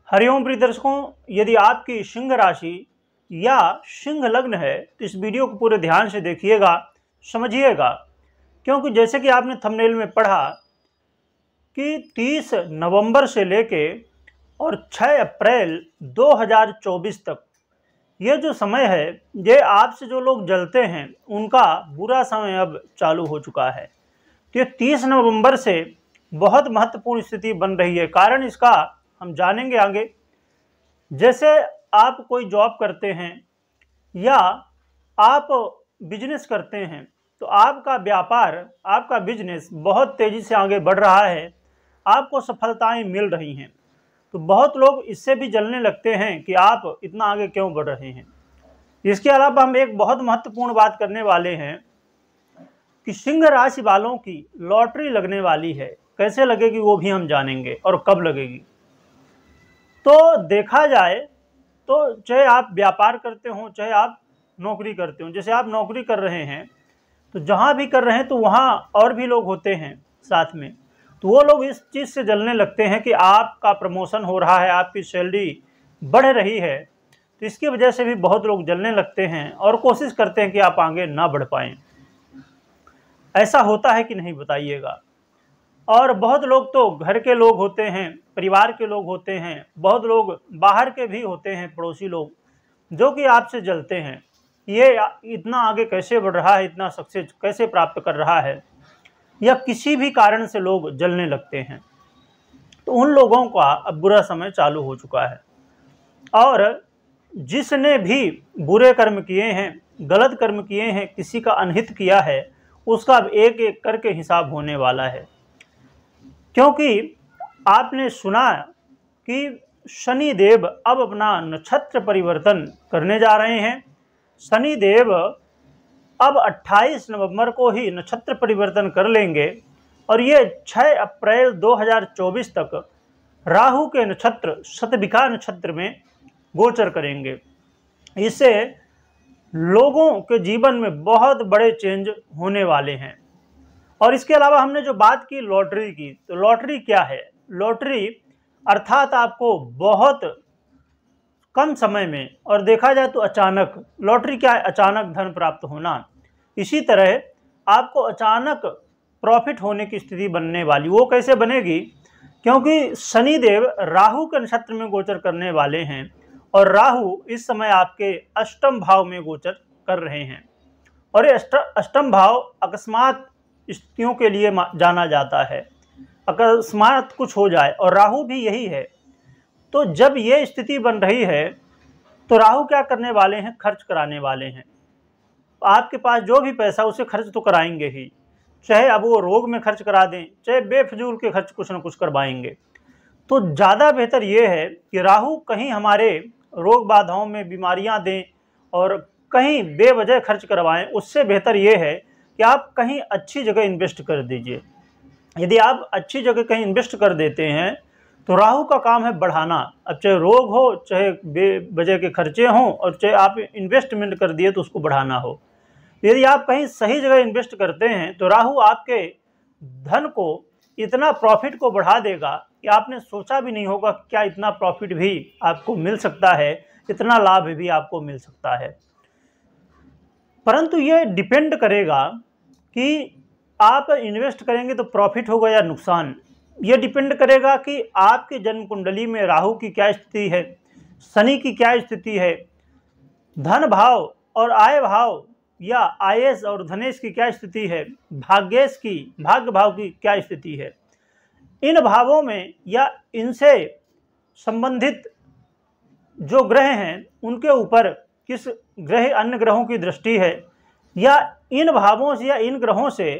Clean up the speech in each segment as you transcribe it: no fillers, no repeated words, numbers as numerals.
हरिओम प्रिय दर्शकों, यदि आपकी सिंह राशि या सिंह लग्न है तो इस वीडियो को पूरे ध्यान से देखिएगा, समझिएगा। क्योंकि जैसे कि आपने थंबनेल में पढ़ा कि 30 नवंबर से लेके और 6 अप्रैल 2024 तक ये जो समय है, ये आपसे जो लोग जलते हैं उनका बुरा समय अब चालू हो चुका है। तो ये 30 नवंबर से बहुत महत्वपूर्ण स्थिति बन रही है। कारण इसका हम जानेंगे आगे। जैसे आप कोई जॉब करते हैं या आप बिजनेस करते हैं तो आपका व्यापार, आपका बिजनेस बहुत तेज़ी से आगे बढ़ रहा है, आपको सफलताएं मिल रही हैं, तो बहुत लोग इससे भी जलने लगते हैं कि आप इतना आगे क्यों बढ़ रहे हैं। इसके अलावा हम एक बहुत महत्वपूर्ण बात करने वाले हैं कि सिंह राशि वालों की लॉटरी लगने वाली है। कैसे लगेगी वो भी हम जानेंगे और कब लगेगी। तो देखा जाए तो चाहे आप व्यापार करते हो, चाहे आप नौकरी करते हो, जैसे आप नौकरी कर रहे हैं तो जहाँ भी कर रहे हैं तो वहाँ और भी लोग होते हैं साथ में, तो वो लोग इस चीज़ से जलने लगते हैं कि आपका प्रमोशन हो रहा है, आपकी सैलरी बढ़ रही है। तो इसकी वजह से भी बहुत लोग जलने लगते हैं और कोशिश करते हैं कि आप आगे ना बढ़ पाएँ। ऐसा होता है कि नहीं बताइएगा। और बहुत लोग तो घर के लोग होते हैं, परिवार के लोग होते हैं, बहुत लोग बाहर के भी होते हैं, पड़ोसी लोग, जो कि आपसे जलते हैं। ये इतना आगे कैसे बढ़ रहा है, इतना सक्सेस कैसे प्राप्त कर रहा है, या किसी भी कारण से लोग जलने लगते हैं। तो उन लोगों का अब बुरा समय चालू हो चुका है। और जिसने भी बुरे कर्म किए हैं, गलत कर्म किए हैं, किसी का अनहित किया है, उसका अब एक एक करके हिसाब होने वाला है। क्योंकि आपने सुना कि शनि देव अब अपना नक्षत्र परिवर्तन करने जा रहे हैं। शनि देव अब 28 नवंबर को ही नक्षत्र परिवर्तन कर लेंगे और ये 6 अप्रैल 2024 तक राहु के नक्षत्र शतभिखा नक्षत्र में गोचर करेंगे। इससे लोगों के जीवन में बहुत बड़े चेंज होने वाले हैं। और इसके अलावा हमने जो बात की लॉटरी की, तो लॉटरी क्या है? लॉटरी अर्थात आपको बहुत कम समय में, और देखा जाए तो अचानक, लॉटरी क्या है? अचानक धन प्राप्त होना। इसी तरह आपको अचानक प्रॉफिट होने की स्थिति बनने वाली। वो कैसे बनेगी? क्योंकि शनिदेव राहु के नक्षत्र में गोचर करने वाले हैं और राहु इस समय आपके अष्टम भाव में गोचर कर रहे हैं। और ये अष्टम भाव अकस्मात स्थितियों के लिए जाना जाता है, अकस्मात कुछ हो जाए, और राहु भी यही है। तो जब ये स्थिति बन रही है तो राहु क्या करने वाले हैं? खर्च कराने वाले हैं। आपके पास जो भी पैसा उसे खर्च तो कराएंगे ही, चाहे अब वो रोग में खर्च करा दें, चाहे बेफजूल के खर्च कुछ ना कुछ करवाएंगे। तो ज़्यादा बेहतर ये है कि राहु कहीं हमारे रोग बाधाओं में बीमारियां दें और कहीं बेवजह खर्च करवाएं। उससे बेहतर ये है कि आप कहीं अच्छी जगह इन्वेस्ट कर दीजिए। यदि आप अच्छी जगह कहीं इन्वेस्ट कर देते हैं तो राहु का काम है बढ़ाना। अब चाहे रोग हो, चाहे बेवजह के खर्चे हों, और चाहे आप इन्वेस्टमेंट कर दिए तो उसको बढ़ाना हो। यदि आप कहीं सही जगह इन्वेस्ट करते हैं तो राहु आपके धन को, इतना प्रॉफिट को बढ़ा देगा कि आपने सोचा भी नहीं होगा क्या इतना प्रॉफिट भी आपको मिल सकता है, इतना लाभ भी आपको मिल सकता है। परंतु ये डिपेंड करेगा कि आप इन्वेस्ट करेंगे तो प्रॉफिट होगा या नुकसान। ये डिपेंड करेगा कि आपकी जन्म कुंडली में राहु की क्या स्थिति है, शनि की क्या स्थिति है, धन भाव और आय भाव या आयस और धनेश की क्या स्थिति है, भाग्य भाव की क्या स्थिति है। इन भावों में या इनसे संबंधित जो ग्रह हैं उनके ऊपर किस ग्रह, अन्य ग्रहों की दृष्टि है, या इन भावों से या इन ग्रहों से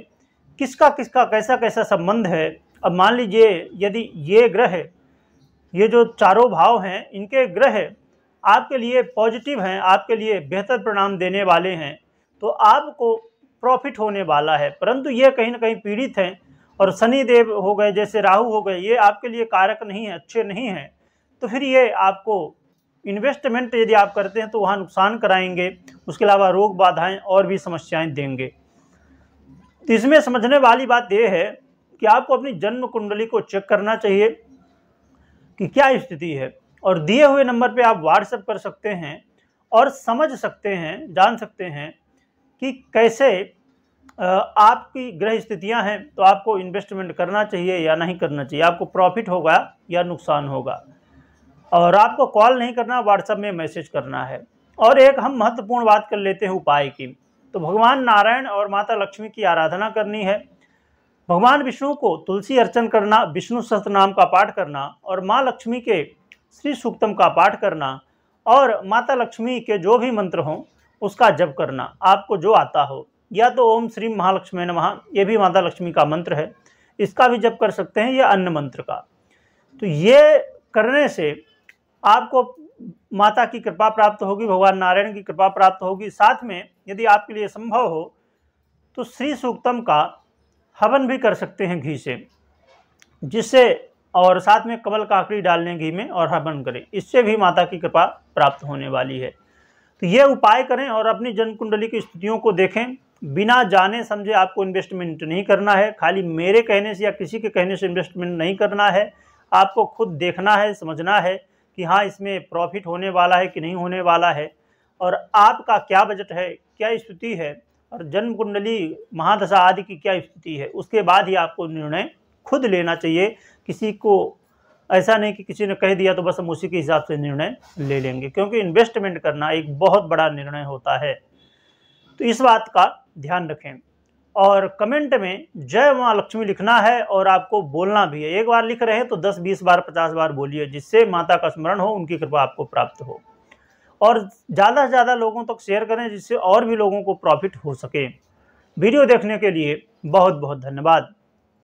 किसका किसका कैसा कैसा संबंध है। अब मान लीजिए यदि ये ग्रह, ये जो चारों भाव हैं, इनके ग्रह आपके लिए पॉजिटिव हैं, आपके लिए बेहतर परिणाम देने वाले हैं, तो आपको प्रॉफिट होने वाला है। परंतु ये कहीं ना कहीं पीड़ित हैं, और शनि देव हो गए, जैसे राहु हो गए, ये आपके लिए कारक नहीं है, अच्छे नहीं हैं, तो फिर ये आपको इन्वेस्टमेंट यदि आप करते हैं तो वहाँ नुकसान कराएंगे। उसके अलावा रोग बाधाएं और भी समस्याएं देंगे। तो इसमें समझने वाली बात यह है कि आपको अपनी जन्म कुंडली को चेक करना चाहिए कि क्या स्थिति है। और दिए हुए नंबर पे आप व्हाट्सएप कर सकते हैं और समझ सकते हैं, जान सकते हैं कि कैसे आपकी ग्रह स्थितियां हैं, तो आपको इन्वेस्टमेंट करना चाहिए या नहीं करना चाहिए, आपको प्रॉफिट होगा या नुकसान होगा। और आपको कॉल नहीं करना, व्हाट्सएप में मैसेज करना है। और एक हम महत्वपूर्ण बात कर लेते हैं उपाय की। तो भगवान नारायण और माता लक्ष्मी की आराधना करनी है। भगवान विष्णु को तुलसी अर्चन करना, विष्णु सहस्त्र नाम का पाठ करना और माँ लक्ष्मी के श्री सूक्तम का पाठ करना और माता लक्ष्मी के जो भी मंत्र हों उसका जप करना, आपको जो आता हो। या तो ओम श्री महालक्ष्मी नमः, ये भी माता लक्ष्मी का मंत्र है, इसका भी जप कर सकते हैं, या अन्य मंत्र का। तो ये करने से आपको माता की कृपा प्राप्त होगी, भगवान नारायण की कृपा प्राप्त होगी। साथ में यदि आपके लिए संभव हो तो श्री सूक्तम का हवन भी कर सकते हैं घी से, जिससे, और साथ में कमल काकड़ी डाल लें घी में और हवन करें, इससे भी माता की कृपा प्राप्त होने वाली है। तो ये उपाय करें और अपनी जन्म कुंडली की स्थितियों को देखें। बिना जाने समझे आपको इन्वेस्टमेंट नहीं करना है, खाली मेरे कहने से या किसी के कहने से इन्वेस्टमेंट नहीं करना है। आपको खुद देखना है, समझना है कि हाँ इसमें प्रॉफिट होने वाला है कि नहीं होने वाला है, और आपका क्या बजट है, क्या स्थिति है, और जन्म कुंडली महादशा आदि की क्या स्थिति है, उसके बाद ही आपको निर्णय खुद लेना चाहिए। किसी को ऐसा नहीं कि किसी ने कह दिया तो बस हम उसी के हिसाब से निर्णय ले लेंगे, क्योंकि इन्वेस्टमेंट करना एक बहुत बड़ा निर्णय होता है। तो इस बात का ध्यान रखें और कमेंट में जय माँ लक्ष्मी लिखना है और आपको बोलना भी है। एक बार लिख रहे हैं तो 10, 20 बार, 50 बार बोलिए, जिससे माता का स्मरण हो, उनकी कृपा आपको प्राप्त हो। और ज़्यादा से ज़्यादा लोगों तक शेयर करें, जिससे और भी लोगों को प्रॉफिट हो सके। वीडियो देखने के लिए बहुत बहुत धन्यवाद।